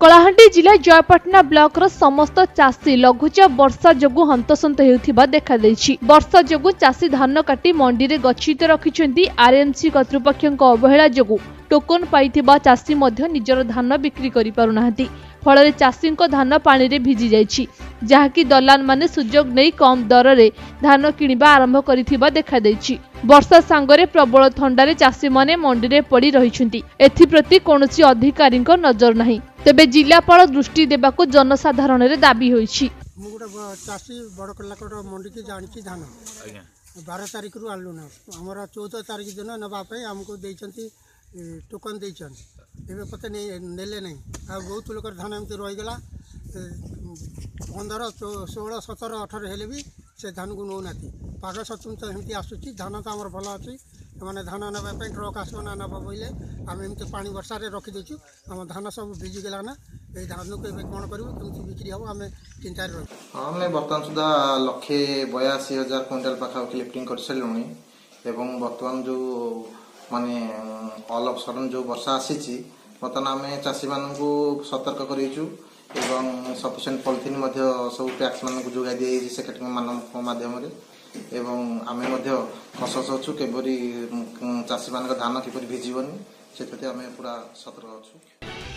कलाहांडी जिला जयपाटना ब्लॉक रो समस्त चाषी लघुचाप वर्षा जोगु हंतसंत हेउथिबा देखा दैछि। वर्षा जोगु चाषी धान काटी मंडी रे गच्छित रखिछन्ती। आरएमसी कर्तृपक्षक अवहेला जोगु टोकन पाइथिबा चाषी मध्य निजर धान बिक्री करि पारुनाहंती। फल चाषी धान पानी रे भिजी जाइछि, जहाँकि दलाल माने सुजोग नै कम दर रे धान किनिबा आरंभ करिथिबा देखा दैछि। वर्षा सांगरे प्रबल थंडारे चाषी माने मंडी रे पड़ी रहिछन्ती। एथिप्रति कोनोसी अधिकारी नजर नाही। तेबे जिलापाल दृष्टि देबाको जनसाधारण रे दाबी होइछि। मु गोटे चाषी बड़ कलाकोट मंडी की जानी धान 12 तारिख रु आलु ना हमर 14 तारिख दिन नबा आमको देइछन्ती टोकन देइछन। एबे पते नेले नहीं आ बहुत लोक धान एमती रहीगला 15, 16, 17, 18 हेले भी से धान को नौ नाती पाग सचुन तो एमती आसुची। धान तो आमर भल अच्छी मैंने धान नापी ट्रक आसो ना ना बोले आम एमती पानी वर्षा रखी देचु। आम धान सब भिजिगला ना ये धान को कौन करूँ कमी बिक्री हम आम चिंतार रही। हाँ मैं बर्तमान सुधा 1,82,000 क्विंटाल पाखापाखि लिफ्टिंग कर सारे एवं बर्तमान जो माने ऑल ऑफ सडन जो वर्षा आसी बर्तमान आम चाषी मानू सतर्क करूँ एवं सफिशिएंट पॉलिथिन सब पैक्स मानक जोगाई दी सेक्रेटरी मान माध्यम एवं आम खसस अच्छु केपरी चाषी मान धान किपरि भिजबनी से आम पूरा सतर्क अच्छु।